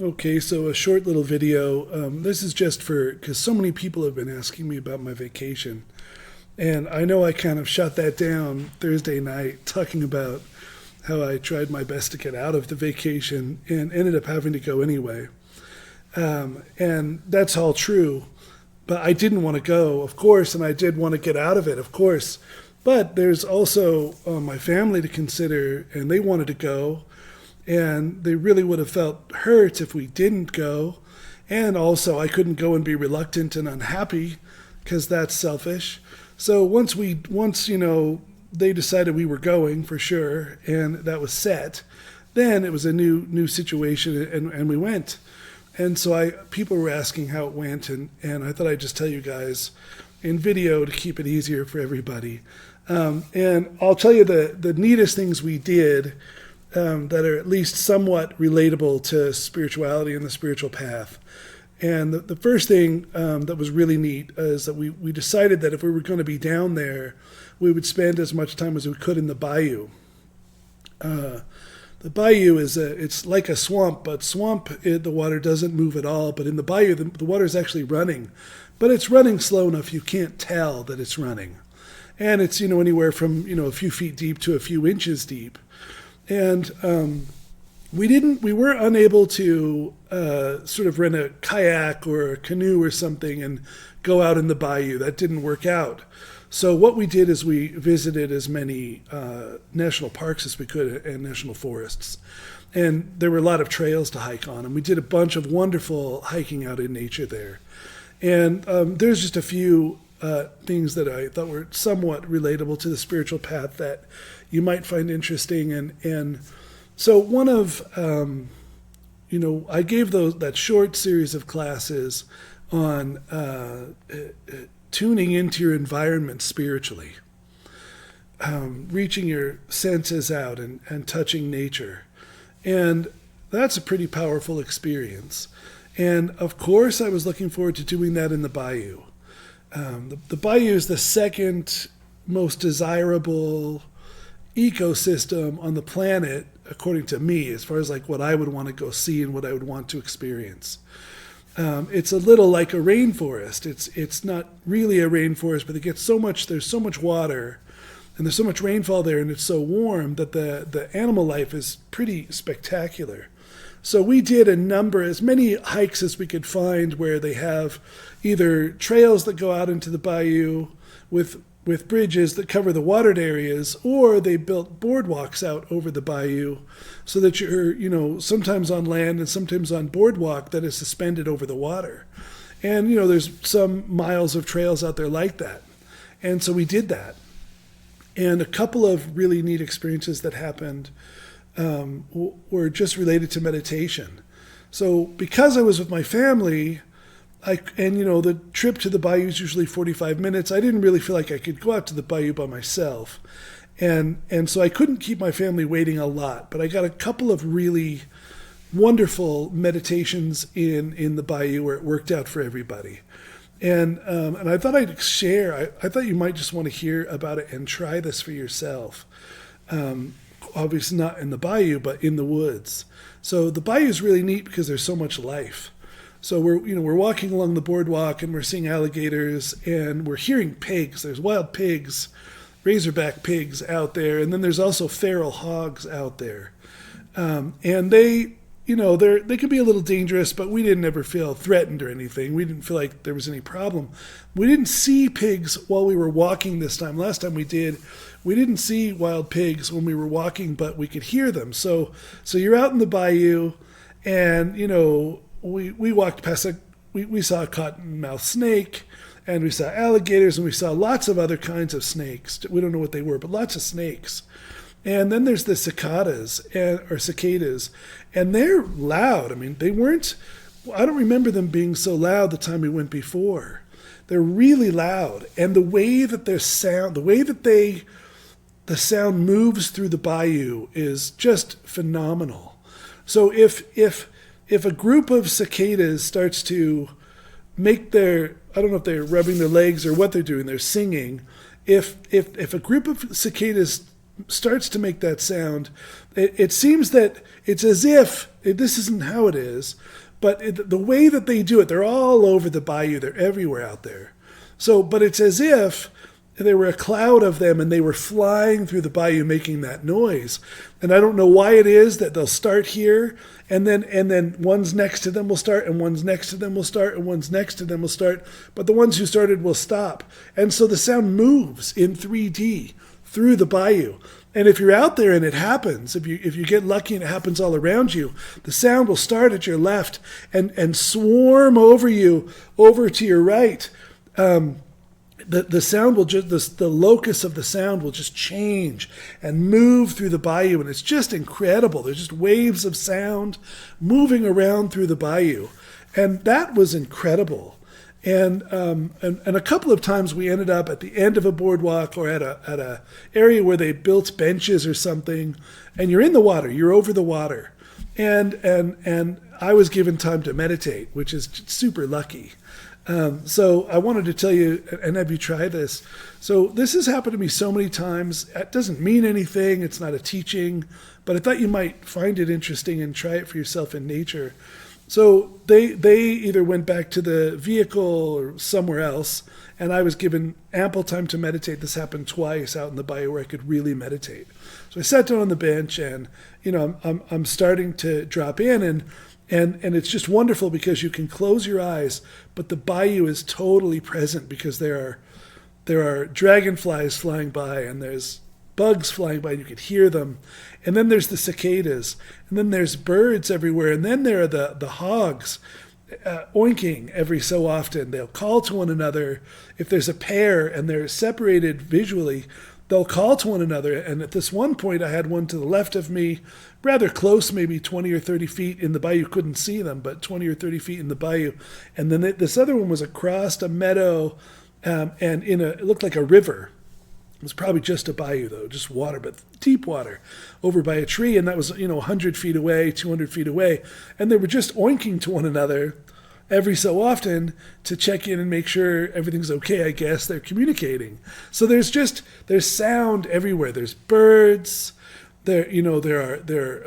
Okay, so a short little video. This is just for because so many people have been asking me about my vacation. And I know I kind of shut that down Thursday night talking about how I tried my best to get out of the vacation and ended up having to go anyway. And that's all true. But I didn't want to go, of course, and I did want to get out of it, of course. But there's also my family to consider, and they wanted to go, and they really would have felt hurt if we didn't go. And also, I couldn't go and be reluctant and unhappy because that's selfish. So once they decided we were going for sure, and that was set, then it was a new situation, and we went. And so people were asking how it went, and I thought I'd just tell you guys in video to keep it easier for everybody. And I'll tell you the neatest things we did that are at least somewhat relatable to spirituality and the spiritual path. And the first thing that was really neat is that we decided that if we were going to be down there, we would spend as much time as we could in the bayou. The bayou it's like a swamp, but the water doesn't move at all. But in the bayou, the water is actually running, but it's running slow enough you can't tell that it's running, and it's anywhere from a few feet deep to a few inches deep, and we were unable to sort of rent a kayak or a canoe or something and go out in the bayou. That didn't work out. So what we did is we visited as many national parks as we could and national forests. And there were a lot of trails to hike on, and we did a bunch of wonderful hiking out in nature there. And there's just a few things that I thought were somewhat relatable to the spiritual path that you might find interesting. And so one of, I gave that short series of classes on tuning into your environment spiritually, reaching your senses out and touching nature. And that's a pretty powerful experience. And of course, I was looking forward to doing that in the bayou. The bayou is the second most desirable ecosystem on the planet, according to me, as far as like what I would want to go see and what I would want to experience. It's a little like a rainforest. It's not really a rainforest, but there's so much water and there's so much rainfall there, and it's so warm that the animal life is pretty spectacular. So we did as many hikes as we could find where they have either trails that go out into the bayou with bridges that cover the watered areas, or they built boardwalks out over the bayou so that you're, sometimes on land and sometimes on boardwalk that is suspended over the water. And, there's some miles of trails out there like that. And so we did that. And a couple of really neat experiences that happened were just related to meditation. So because I was with my family, the trip to the bayou is usually 45 minutes. I didn't really feel like I could go out to the bayou by myself. And so I couldn't keep my family waiting a lot, but I got a couple of really wonderful meditations in the bayou where it worked out for everybody. And I thought I'd share, I thought you might just want to hear about it and try this for yourself. Obviously not in the bayou, but in the woods. So the bayou is really neat because there's so much life. So we're walking along the boardwalk and we're seeing alligators and we're hearing pigs. There's wild pigs, razorback pigs out there, and then there's also feral hogs out there. And they can be a little dangerous, but we didn't ever feel threatened or anything. We didn't feel like there was any problem. We didn't see pigs while we were walking this time. Last time we didn't see wild pigs when we were walking, but we could hear them. So you're out in the bayou, and we walked past we saw a cottonmouth snake, and we saw alligators, and we saw lots of other kinds of snakes. We don't know what they were, but lots of snakes. And then there's the cicadas, and they're loud. I mean, I don't remember them being so loud the time we went before. They're really loud. And the way that the sound moves through the bayou is just phenomenal. So if a group of cicadas starts to make I don't know if they're rubbing their legs or what they're doing, they're singing. If a group of cicadas starts to make that sound, it seems that it's as if this isn't how it is, but the way that they do it, they're all over the bayou. They're everywhere out there. So, but it's as if there were a cloud of them and they were flying through the bayou making that noise. And I don't know why it is that they'll start here and then ones next to them will start and ones next to them will start and ones next to them will start. But the ones who started will stop. And so the sound moves in 3D through the bayou. And if you're out there and it happens, if you get lucky and it happens all around you, the sound will start at your left and swarm over you, over to your right. The sound will just, the locus of the sound will just change and move through the bayou, and it's just incredible. There's just waves of sound moving around through the bayou, and that was incredible. And a couple of times we ended up at the end of a boardwalk or at a area where they built benches or something, and you're in the water, you're over the water, and I was given time to meditate, which is super lucky. So I wanted to tell you and have you try this. So this has happened to me so many times. It doesn't mean anything. It's not a teaching, but I thought you might find it interesting and try it for yourself in nature. So they either went back to the vehicle or somewhere else, and I was given ample time to meditate. This happened twice out in the bayou where I could really meditate. So I sat down on the bench, and I'm starting to drop in, and it's just wonderful because you can close your eyes, but the bayou is totally present because there are dragonflies flying by and there's bugs flying by and you could hear them. And then there's the cicadas, and then there's birds everywhere, and then there are the hogs oinking every so often. They'll call to one another. If there's a pair and they're separated visually, they'll call to one another. And at this one point, I had one to the left of me, rather close, maybe 20 or 30 feet in the bayou. Couldn't see them, but 20 or 30 feet in the bayou. And then this other one was across a meadow, and it looked like a river. It was probably just a bayou, though, just water, but deep water, over by a tree. And that was, 100 feet away, 200 feet away. And they were just oinking to one another every so often to check in and make sure everything's okay. I guess they're communicating. So there's sound everywhere. There's birds. There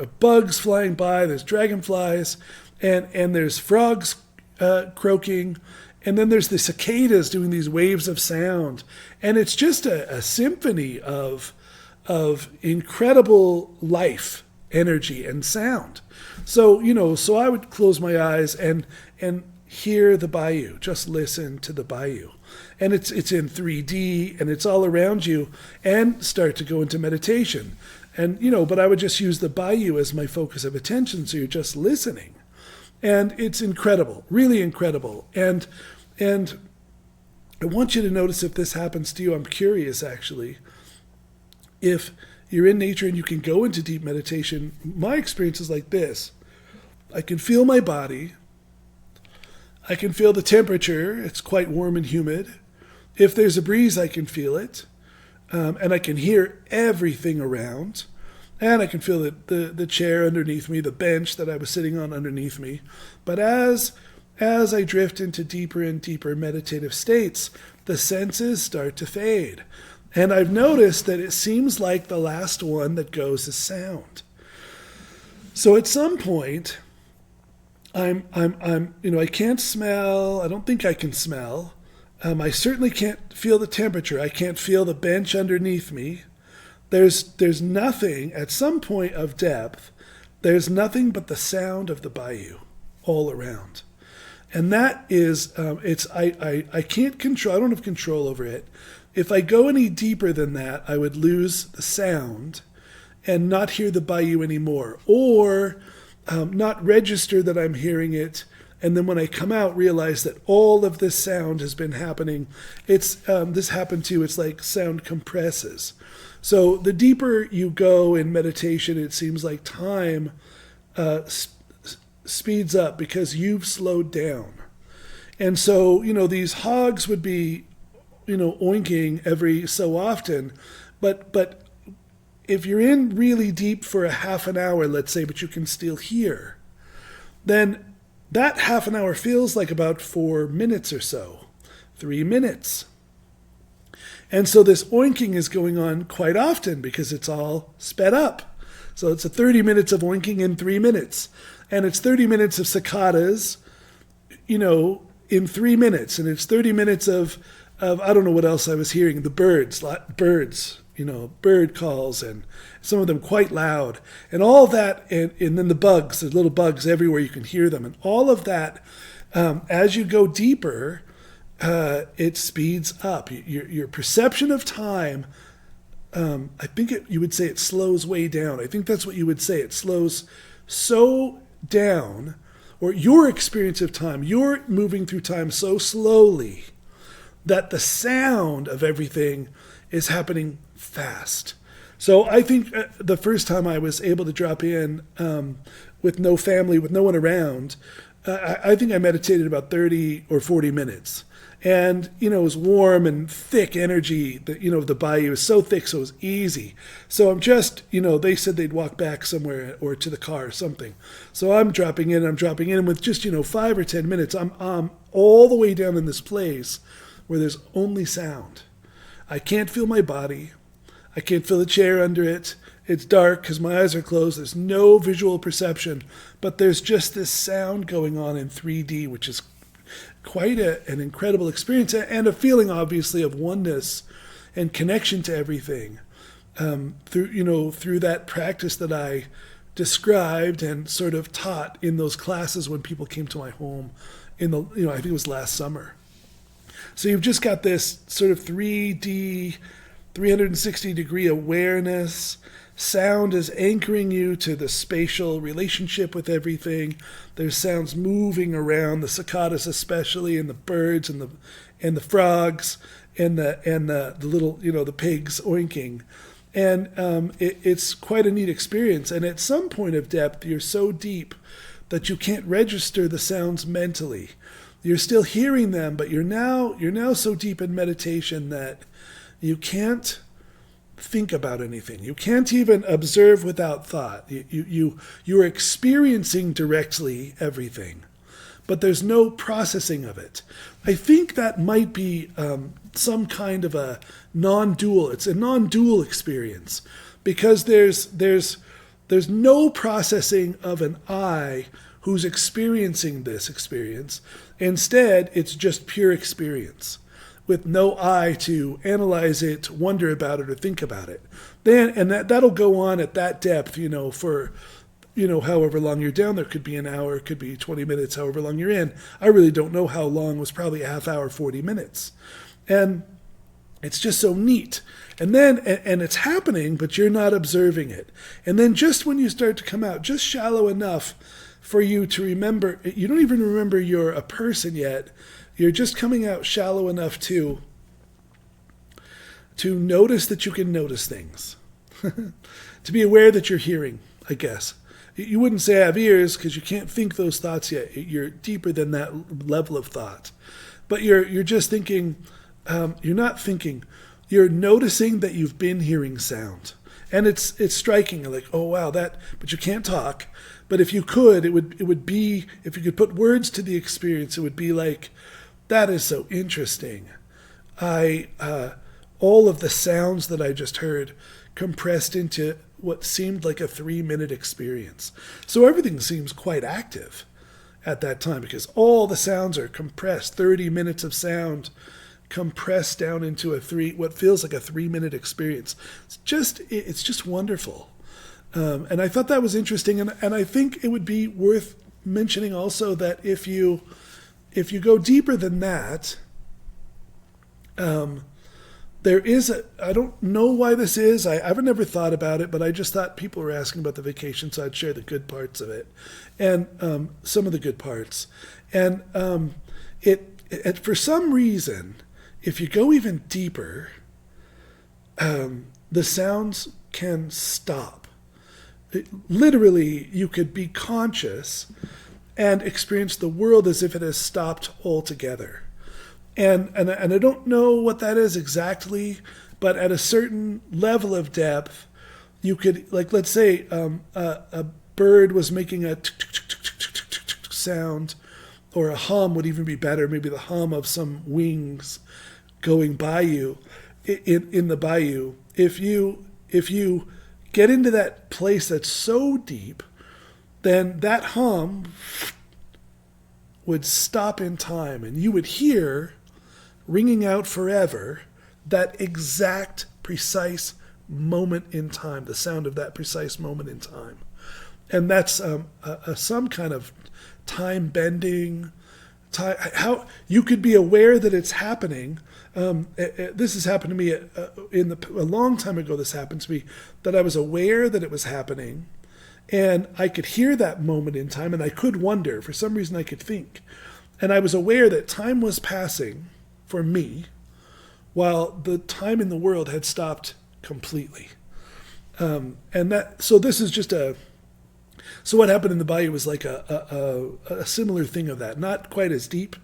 are bugs flying by. There's dragonflies, and there's frogs croaking. And then there's the cicadas doing these waves of sound. And it's just a symphony of incredible life, energy, and sound. So, so I would close my eyes and hear the bayou, just listen to the bayou. And it's in 3D, and it's all around you, and start to go into meditation. And, but I would just use the bayou as my focus of attention, so you're just listening. And it's incredible, really incredible. And I want you to notice if this happens to you. I'm curious, actually. If you're in nature and you can go into deep meditation, my experience is like this. I can feel my body. I can feel the temperature. It's quite warm and humid. If there's a breeze, I can feel it. And I can hear everything around. And I can feel the chair underneath me, the bench that I was sitting on underneath me. But as I drift into deeper and deeper meditative states, the senses start to fade. And I've noticed that it seems like the last one that goes is sound. So at some point, I can't smell. I don't think I can smell. I certainly can't feel the temperature. I can't feel the bench underneath me. There's nothing at some point of depth. There's nothing but the sound of the bayou all around. And that is, I can't control, I don't have control over it. If I go any deeper than that, I would lose the sound and not hear the bayou anymore, or not register that I'm hearing it, and then when I come out, realize that all of this sound has been happening. This happened too. It's like sound compresses. So the deeper you go in meditation, it seems like time speeds up because you've slowed down. And so, these hogs would be, oinking every so often, but if you're in really deep for a half an hour, let's say, but you can still hear, then that half an hour feels like about 4 minutes or so, 3 minutes. And so this oinking is going on quite often because it's all sped up. So it's a 30 minutes of oinking in 3 minutes. And it's 30 minutes of cicadas, in 3 minutes. And it's 30 minutes of I don't know what else I was hearing. The birds, bird calls, and some of them quite loud. And all that, and then the bugs, the little bugs everywhere, you can hear them. And all of that, as you go deeper, it speeds up. Your perception of time, I think you would say it slows way down. I think that's what you would say. It slows so down, or your experience of time, you're moving through time so slowly that the sound of everything is happening fast. So I think the first time I was able to drop in with no family, with no one around, I think I meditated about 30 or 40 minutes. And, it was warm and thick energy. The bayou was so thick, so it was easy. So I'm just, they said they'd walk back somewhere or to the car or something. So I'm dropping in with just, 5 or 10 minutes. I'm all the way down in this place where there's only sound. I can't feel my body. I can't feel the chair under it. It's dark because my eyes are closed. There's no visual perception, but there's just this sound going on in 3D, which is quite an incredible experience, and a feeling, obviously, of oneness and connection to everything through that practice that I described and sort of taught in those classes when people came to my home I think it was last summer. So you've just got this sort of 3D, 360-degree awareness. Sound is anchoring you to the spatial relationship with everything. There's sounds moving around, the cicadas especially, and the birds and the frogs and the little, the pigs oinking. And it's quite a neat experience. And at some point of depth, you're so deep that you can't register the sounds mentally. You're still hearing them, but you're now so deep in meditation that you can't think about anything. You can't even observe without thought. You're experiencing directly everything, but there's no processing of it. I think that might be some kind of a non-dual. It's a non-dual experience because there's no processing of an I who's experiencing this experience. Instead, it's just pure experience with no I to analyze it, wonder about it, or think about it. That'll go on at that depth, for however long you're down there. Could be an hour, it could be 20 minutes, however long you're in. I really don't know how long. It was probably a half hour, 40 minutes. And it's just so neat. And then, and it's happening, but you're not observing it. And then just when you start to come out, just shallow enough for you to remember, you don't even remember you're a person yet. You're just coming out shallow enough to notice that you can notice things. To be aware that you're hearing, I guess. You wouldn't say I have ears because you can't think those thoughts yet. You're deeper than that level of thought. But you're just thinking, you're not thinking, you're noticing that you've been hearing sound. And it's striking, like, oh wow, but you can't talk. But if you could, it would be, if you could put words to the experience, it would be like, that is so interesting. All of the sounds that I just heard compressed into what seemed like a 3-minute experience. So everything seems quite active at that time because all the sounds are compressed, 30 minutes of sound compressed down into what feels like a 3-minute experience. It's just wonderful. And I thought that was interesting. And I think it would be worth mentioning also that if you go deeper than that, there is I don't know why this is. I've never thought about it, but I just thought people were asking about the vacation, so I'd share the good parts of it and some of the good parts. And it for some reason, if you go even deeper, the sounds can stop. Literally, you could be conscious and experience the world as if it has stopped altogether. And I don't know what that is exactly, but at a certain level of depth, you could, like, let's say a bird was making a sound, or a hum would even be better, maybe the hum of some wings going by you. in the bayou, if you get into that place that's so deep, then that hum would stop in time, and you would hear ringing out forever that exact precise moment in time, the sound of that precise moment in time. And that's some kind of time bending, how you could be aware that it's happening. This has happened to me a long time ago. This happened to me, that I was aware that it was happening, and I could hear that moment in time, and I could wonder. For some reason, I could think, and I was aware that time was passing for me, while the time in the world had stopped completely. And that, so this is just so what happened in the bayou was like a similar thing of that. Not quite as deep,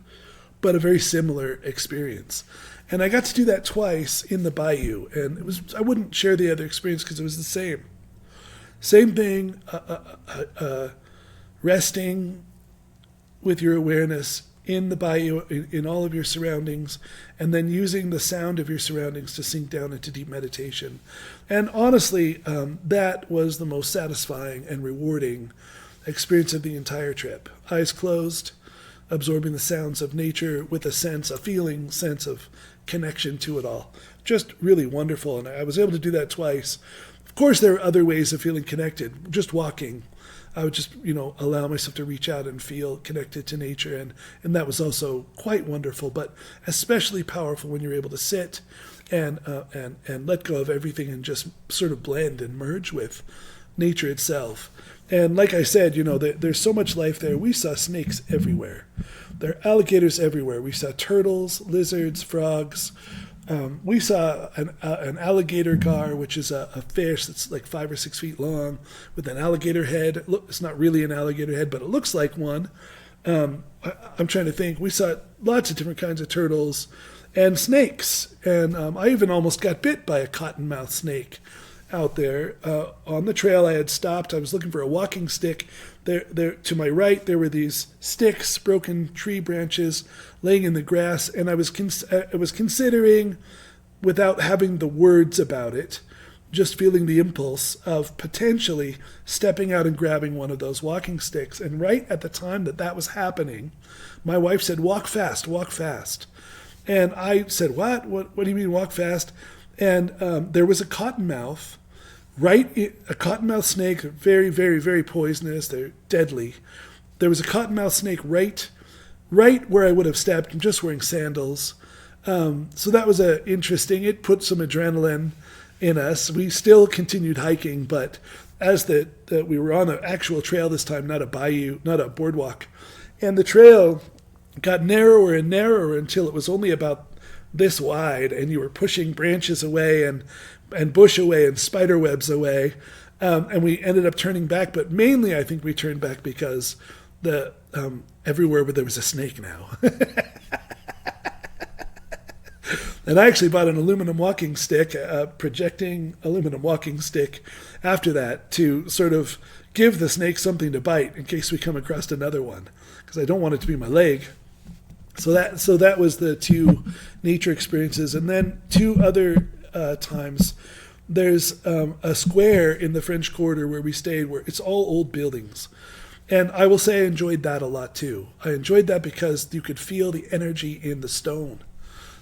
but a very similar experience. And I got to do that twice in the bayou, and I wouldn't share the other experience because it was the same. Same thing, resting with your awareness in the bayou, in all of your surroundings, and then using the sound of your surroundings to sink down into deep meditation. And honestly, that was the most satisfying and rewarding experience of the entire trip. Eyes closed, absorbing the sounds of nature with a sense of connection to it all. Just really wonderful, and I was able to do that twice. Of course, there are other ways of feeling connected. Just walking, I would just, allow myself to reach out and feel connected to nature, and that was also quite wonderful, but especially powerful when you're able to sit and let go of everything and just sort of blend and merge with nature itself. And like I said, there's so much life there. We saw snakes everywhere. There are alligators everywhere. We saw turtles, lizards, frogs. We saw an alligator gar, which is a fish that's like 5 or 6 feet long with an alligator head. It's not really an alligator head, but it looks like one. I'm trying to think. We saw lots of different kinds of turtles and snakes. And I even almost got bit by a cottonmouth snake out there. On the trail I had stopped. I was looking for a walking stick. There to my right, there were these sticks, broken tree branches laying in the grass, and I was considering, without having the words about it, just feeling the impulse of potentially stepping out and grabbing one of those walking sticks. And right at the time that was happening, my wife said, "Walk fast, walk fast." And I said, "What? What do you mean walk fast?" And there was a cottonmouth. A cottonmouth snake, very, very, very poisonous. They're deadly. There was a cottonmouth snake right where I would have stepped. I'm just wearing sandals. So that was interesting. It put some adrenaline in us. We still continued hiking, but as we were on an actual trail this time, not a bayou, not a boardwalk. And the trail got narrower and narrower until it was only about this wide, and you were pushing branches away and bush away and spider webs away, and we ended up turning back. But mainly, I think we turned back because everywhere there was a snake now. And I actually bought an aluminum walking stick, projecting aluminum walking stick, after that to sort of give the snake something to bite in case we come across another one, because I don't want it to be my leg. So that was the two nature experiences. And then two other times, there's a square in the French Quarter where we stayed, where it's all old buildings. And I will say I enjoyed that a lot too. I enjoyed that because you could feel the energy in the stone.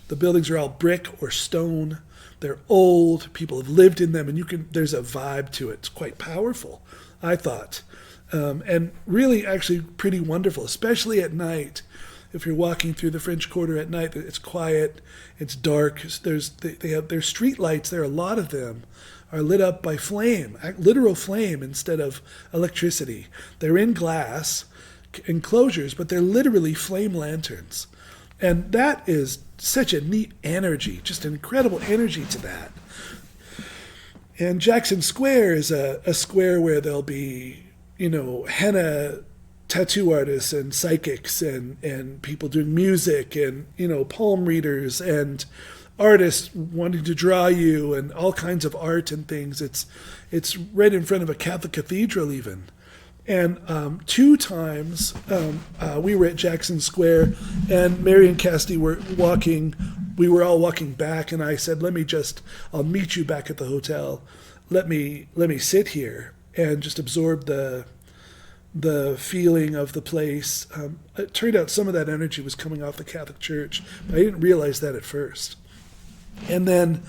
The buildings are all brick or stone. They're old. People have lived in them, and there's a vibe to it. It's quite powerful, I thought. And really actually pretty wonderful, especially at night. If you're walking through the French Quarter at night, it's quiet, it's dark. They have their street lights there. A lot of them are lit up by flame, literal flame instead of electricity. They're in glass enclosures, but they're literally flame lanterns. And that is such a neat energy, just an incredible energy to that. And Jackson Square is a square where there'll be, henna tattoo artists and psychics and people doing music and, palm readers and artists wanting to draw you and all kinds of art and things. It's right in front of a Catholic cathedral even. And two times we were at Jackson Square, and Mary and Cassidy were walking we were all walking back, and I said, I'll meet you back at the hotel. Let me sit here and just absorb the feeling of the place. It turned out some of that energy was coming off the Catholic Church, but I didn't realize that at first. And then,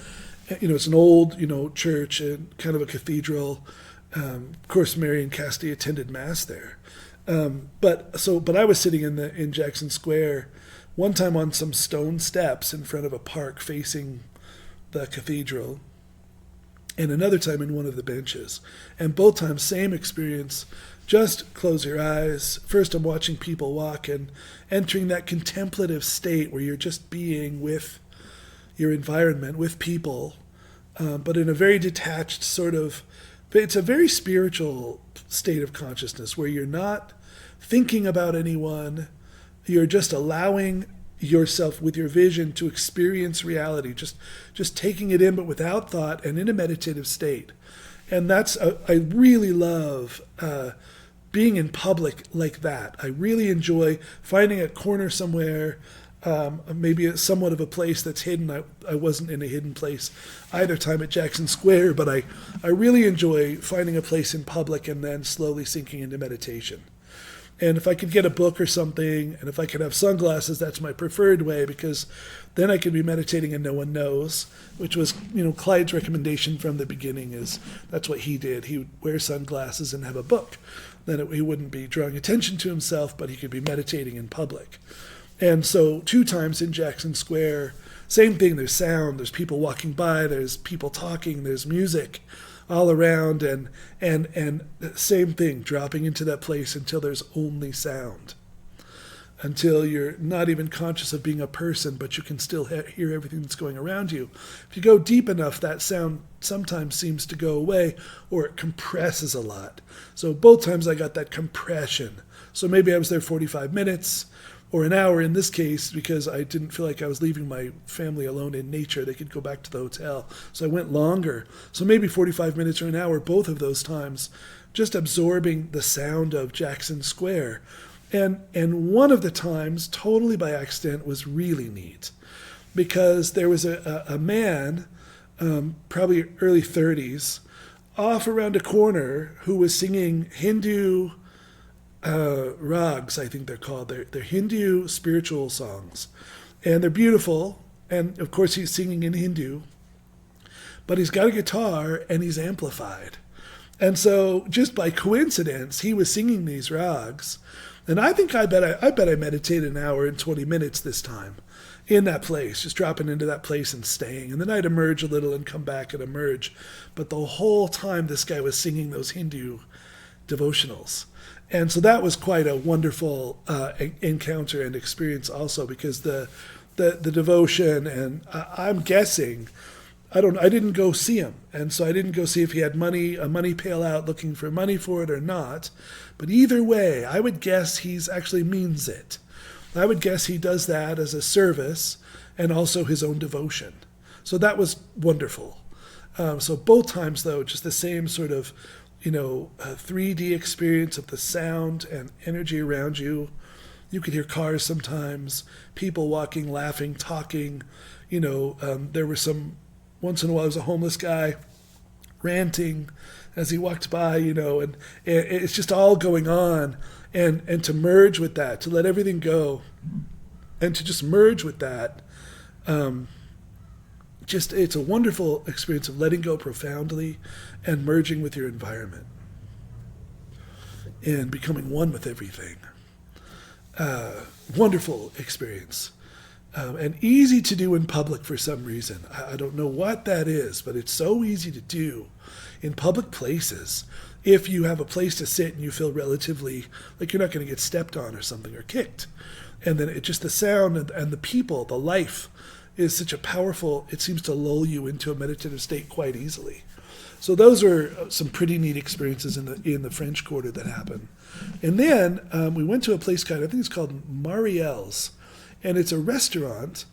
it's an old, church and kind of a cathedral. Of course, Mary and Cassidy attended Mass there. But I was sitting in Jackson Square one time on some stone steps in front of a park facing the cathedral, and another time in one of the benches. And both times, same experience. Just close your eyes. First, I'm watching people walk and entering that contemplative state where you're just being with your environment, with people, but in a very detached sort of, it's a very spiritual state of consciousness where you're not thinking about anyone. You're just allowing yourself with your vision to experience reality, just taking it in, but without thought and in a meditative state. And I really love being in public like that. I really enjoy finding a corner somewhere, maybe it's somewhat of a place that's hidden. I wasn't in a hidden place either time at Jackson Square, but I really enjoy finding a place in public and then slowly sinking into meditation. And if I could get a book or something, and if I could have sunglasses, that's my preferred way, because then I could be meditating and no one knows, which was, Clyde's recommendation from the beginning. Is that's what he did. He would wear sunglasses and have a book. Then he wouldn't be drawing attention to himself, but he could be meditating in public. And so 2 times in Jackson Square, same thing. There's sound, there's people walking by, there's people talking, there's music all around, and same thing, dropping into that place until there's only sound, until you're not even conscious of being a person, but you can still hear everything that's going around you. If you go deep enough, that sound sometimes seems to go away, or it compresses a lot. So both times I got that compression. So maybe I was there 45 minutes, or an hour in this case, because I didn't feel like I was leaving my family alone in nature. They could go back to the hotel. So I went longer. So maybe 45 minutes or an hour, both of those times, just absorbing the sound of Jackson Square. And one of the times, totally by accident, was really neat, because there was a man, probably early 30s, off around a corner, who was singing Hindu rags, I think they're called. They're Hindu spiritual songs. And they're beautiful. And of course he's singing in Hindu. But he's got a guitar and he's amplified. And so just by coincidence, he was singing these rags. And I bet I meditated an hour and 20 minutes this time in that place, just dropping into that place and staying. And then I'd emerge a little and come back and emerge. But the whole time this guy was singing those Hindu devotionals. And so that was quite a wonderful encounter and experience also, because the devotion, and I'm guessing, I didn't go see him. And so I didn't go see if he had a money pail out looking for money for it or not. But either way, I would guess he's actually means it. I would guess he does that as a service and also his own devotion. So that was wonderful. So both times, though, just the same sort of a 3D experience of the sound and energy around you. You could hear cars sometimes, people walking, laughing, talking. There were once in a while, there was a homeless guy ranting as he walked by, and it's just all going on. And to merge with that, to let everything go, and to just merge with that, it's a wonderful experience of letting go profoundly and merging with your environment and becoming one with everything. Wonderful experience. And easy to do in public for some reason. I don't know what that is, but it's so easy to do in public places if you have a place to sit and you feel relatively like you're not going to get stepped on or something or kicked. And then the sound and the people, the life, is such a powerful, it seems to lull you into a meditative state quite easily. So those are some pretty neat experiences in the French Quarter that happened. And then we went to a place I think it's called Marielle's, and it's a restaurant.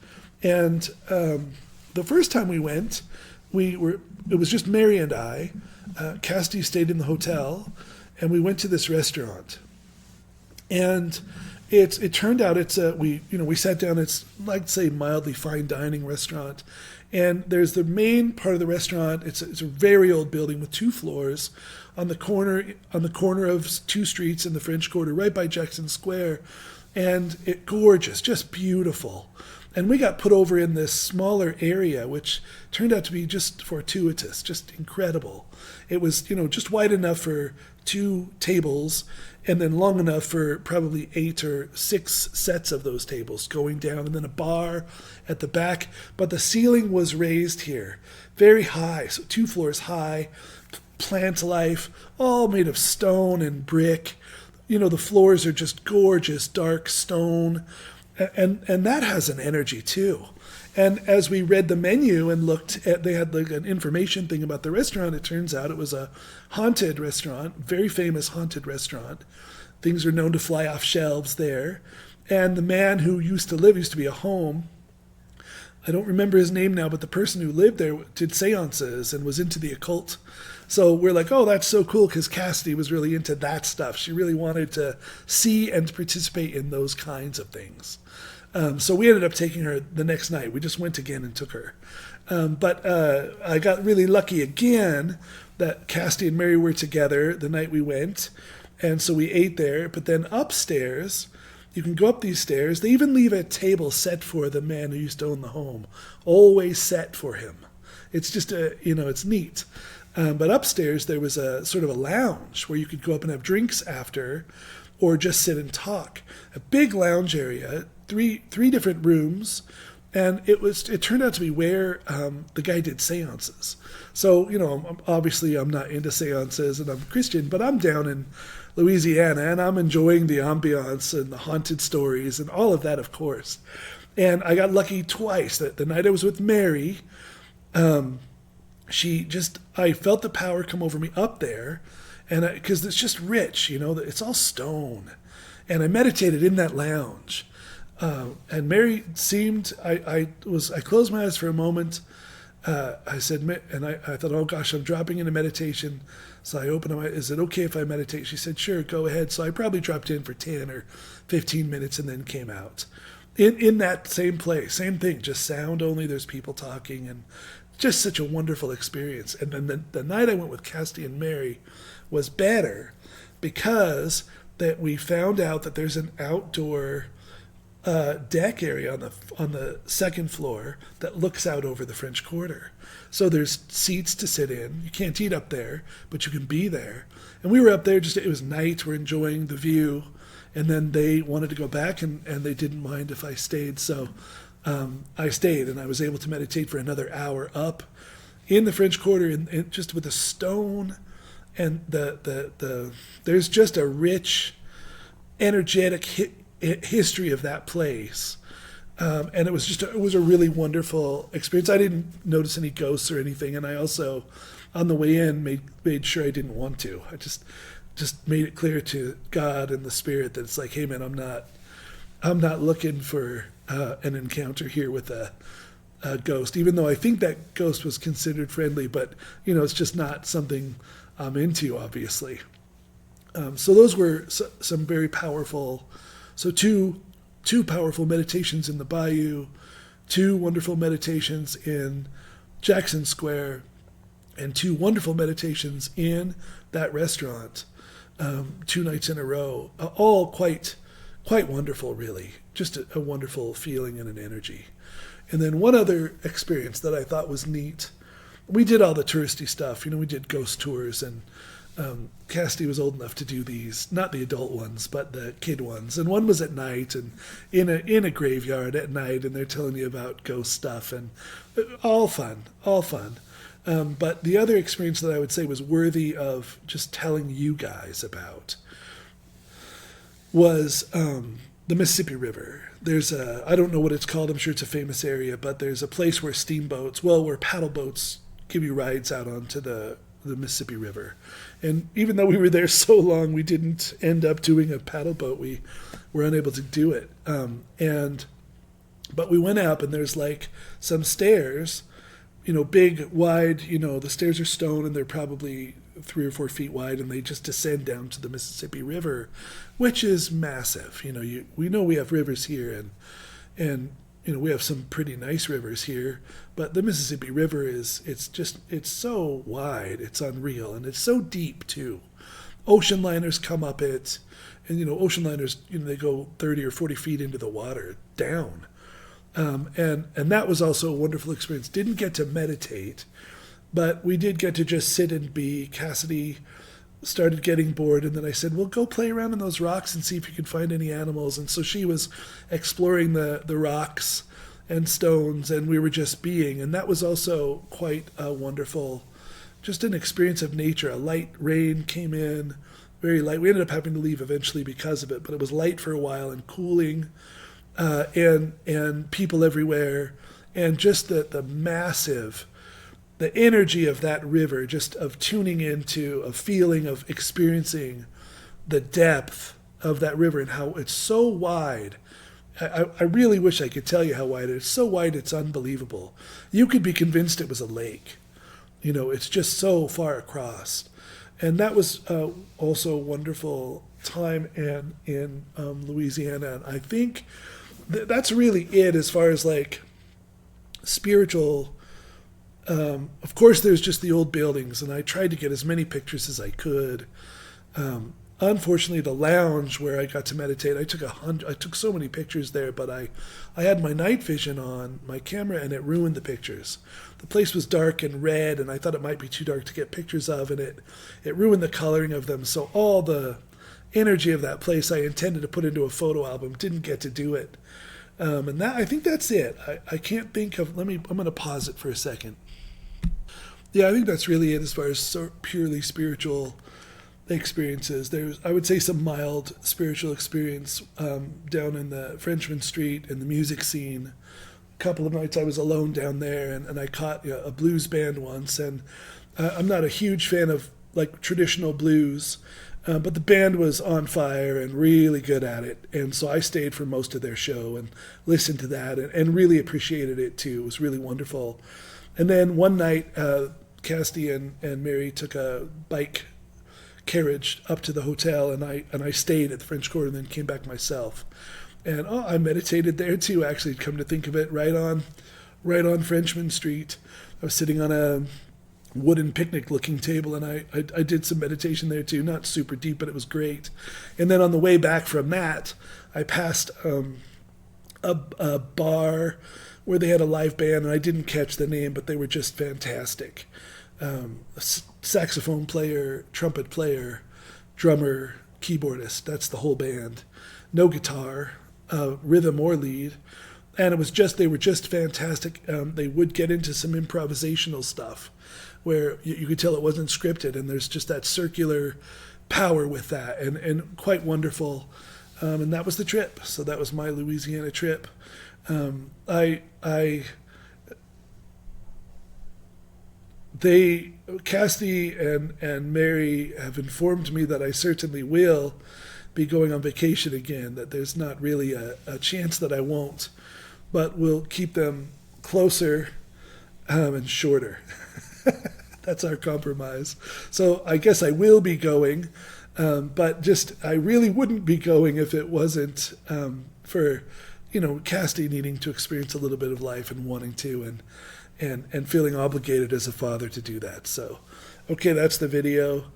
And the first time we went, it was just Mary and I. Cassidy stayed in the hotel, and we went to this restaurant. And it turned out we sat down. It's like, say, mildly fine dining restaurant, and there's the main part of the restaurant. It's a very old building with 2 floors on the corner of 2 streets in the French Quarter, right by Jackson Square, and it gorgeous, just beautiful. And we got put over in this smaller area, which turned out to be just fortuitous, just incredible. It was, just wide enough for 2 tables, and then long enough for probably 8 or 6 sets of those tables going down, and then a bar at the back. But the ceiling was raised here, very high, so 2 floors high, plant life, all made of stone and brick. The floors are just gorgeous, dark stone. And that has an energy too. And as we read the menu and looked at, they had like an information thing about the restaurant. It turns out it was a haunted restaurant, very famous haunted restaurant. Things are known to fly off shelves there. And the man who used to be a home. I don't remember his name now, but the person who lived there did seances and was into the occult. So we're like, oh, that's so cool, because Cassidy was really into that stuff. She really wanted to see and participate in those kinds of things. So we ended up taking her the next night. We just went again and took her. But I got really lucky again that Cassidy and Mary were together the night we went. And so we ate there. But then upstairs, you can go up these stairs. They even leave a table set for the man who used to own the home, always set for him. It's just it's neat. But upstairs there was a sort of a lounge where you could go up and have drinks after, or just sit and talk. A big lounge area, three different rooms, and it turned out to be where the guy did seances. So obviously I'm not into seances and I'm Christian, but I'm down in Louisiana and I'm enjoying the ambiance and the haunted stories and all of that, of course. And I got lucky twice. That the night I was with Mary, I felt the power come over me up there, and because it's just rich, it's all stone, and I meditated in that lounge, and Mary seemed, I closed my eyes for a moment, I said, and I thought, oh gosh, I'm dropping into meditation, so I opened my eyes. Is it okay if I meditate? She said, sure, go ahead. So I probably dropped in for 10 or 15 minutes and then came out. In that same place, same thing, just sound only, there's people talking, and just such a wonderful experience. And then the night I went with Cassidy and Mary was better because that we found out that there's an outdoor deck area on the second floor that looks out over the French Quarter. So there's seats to sit in. You can't eat up there, but you can be there. And we were up there, it was night, we're enjoying the view. And then they wanted to go back, and they didn't mind if I stayed. So I stayed, and I was able to meditate for another hour up in the French Quarter, and just with the stone, and there's just a rich, energetic history of that place, and it was a really wonderful experience. I didn't notice any ghosts or anything, and I also, on the way in, made sure I didn't want to. I just made it clear to God and the Spirit that it's like, hey man, I'm not looking for an encounter here with a ghost, even though I think that ghost was considered friendly, but it's just not something I'm into, obviously. So those were some very powerful, two powerful meditations in the Bayou, 2 wonderful meditations in Jackson Square, and 2 wonderful meditations in that restaurant, 2 nights in a row, all quite wonderful, really. Just a wonderful feeling and an energy. And then one other experience that I thought was neat. We did all the touristy stuff. We did ghost tours, and Cassidy was old enough to do these, not the adult ones, but the kid ones. And one was at night, and in a graveyard at night, and they're telling you about ghost stuff, and all fun. But the other experience that I would say was worthy of just telling you guys about was the Mississippi River. There's I don't know what it's called, I'm sure it's a famous area, but there's a place where where paddle boats give you rides out onto the Mississippi River. And even though we were there so long, we didn't end up doing a paddle boat. We were unable to do it. But we went up, and there's like some stairs, big, wide, the stairs are stone, and they're probably 3 or 4 feet wide, and they just descend down to the Mississippi River, which is massive. We know we have rivers here, and we have some pretty nice rivers here, but the Mississippi River it's so wide, it's unreal, and it's so deep too. Ocean liners come up it, and ocean liners, they go 30 or 40 feet into the water down. And that was also a wonderful experience. Didn't get to meditate, but we did get to just sit and be. Cassidy started getting bored, and then I said, well, go play around in those rocks and see if you can find any animals. And so she was exploring the rocks and stones, and we were just being. And that was also quite a wonderful, just an experience of nature. A light rain came in, very light. We ended up having to leave eventually because of it, but it was light for a while and cooling, and people everywhere, and just the massive, the energy of that river, just of tuning into a feeling of experiencing the depth of that river and how it's so wide. I really wish I could tell you how wide it is. It's so wide, it's unbelievable. You could be convinced it was a lake. It's just so far across. And that was also a wonderful time in Louisiana. And I think that's really it as far as like spiritual. Of course, there's just the old buildings, and I tried to get as many pictures as I could. Unfortunately, the lounge where I got to meditate, I took so many pictures there, but I had my night vision on my camera, and it ruined the pictures. The place was dark and red, and I thought it might be too dark to get pictures of, and it ruined the coloring of them. So all the energy of that place I intended to put into a photo album, didn't get to do it. And that, I think that's it. I can't think of, I'm going to pause it for a second. Yeah, I think that's really it as far as purely spiritual experiences. There's, I would say, some mild spiritual experience down in the Frenchman Street in the music scene. A couple of nights I was alone down there, and I caught a blues band once. And I'm not a huge fan of like traditional blues, but the band was on fire and really good at it. And so I stayed for most of their show and listened to that and really appreciated it too. It was really wonderful. And then one night, Cassidy and Mary took a bike carriage up to the hotel, and I stayed at the French Quarter and then came back myself. And I meditated there too, actually, come to think of it, right on Frenchman Street. I was sitting on a wooden picnic looking table, and I did some meditation there too, not super deep, but it was great. And then on the way back from that, I passed a bar where they had a live band, and I didn't catch the name, but they were just fantastic. Saxophone player, trumpet player, drummer, keyboardist, that's the whole band. No guitar, rhythm or lead. And they were just fantastic. They would get into some improvisational stuff where you could tell it wasn't scripted, and there's just that circular power with that, and quite wonderful. And that was the trip. So that was my Louisiana trip. Cassidy and Mary have informed me that I certainly will be going on vacation again, that there's not really a chance that I won't, but we'll keep them closer and shorter. That's our compromise. So I guess I will be going, but I really wouldn't be going if it wasn't for Cassidy needing to experience a little bit of life and wanting to, and feeling obligated as a father to do that. So, okay, that's the video.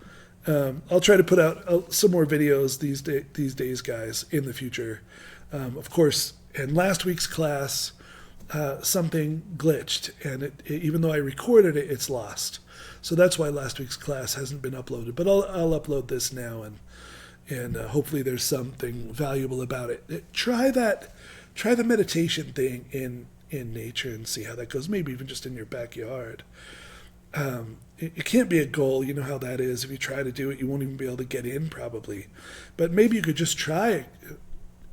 I'll try to put out some more videos these days, guys, in the future. Of course, in last week's class, something glitched, and even though I recorded it, it's lost. So that's why last week's class hasn't been uploaded. But I'll upload this now, and hopefully there's something valuable about it. Try the meditation thing in nature and see how that goes. Maybe even just in your backyard. It can't be a goal. You know how that is. If you try to do it, you won't even be able to get in probably. But maybe you could just try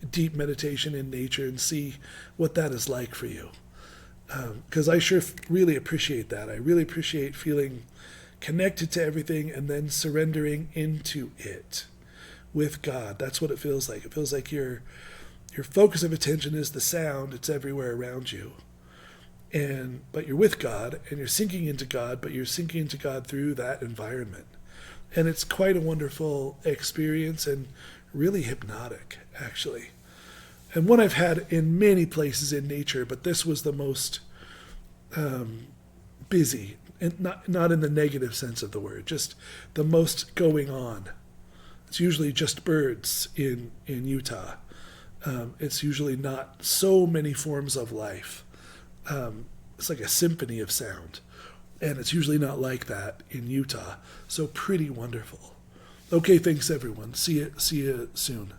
deep meditation in nature and see what that is like for you. Because I sure really appreciate that. I really appreciate feeling connected to everything and then surrendering into it with God. That's what it feels like. It feels like your focus of attention is the sound. It's everywhere around you. But you're with God, and you're sinking into God, but you're sinking into God through that environment. And it's quite a wonderful experience and really hypnotic, actually. And one I've had in many places in nature, but this was the most busy, and not in the negative sense of the word, just the most going on. It's usually just birds in Utah. It's usually not so many forms of life. It's like a symphony of sound. And it's usually not like that in Utah. So pretty wonderful. Okay, thanks everyone. See you soon.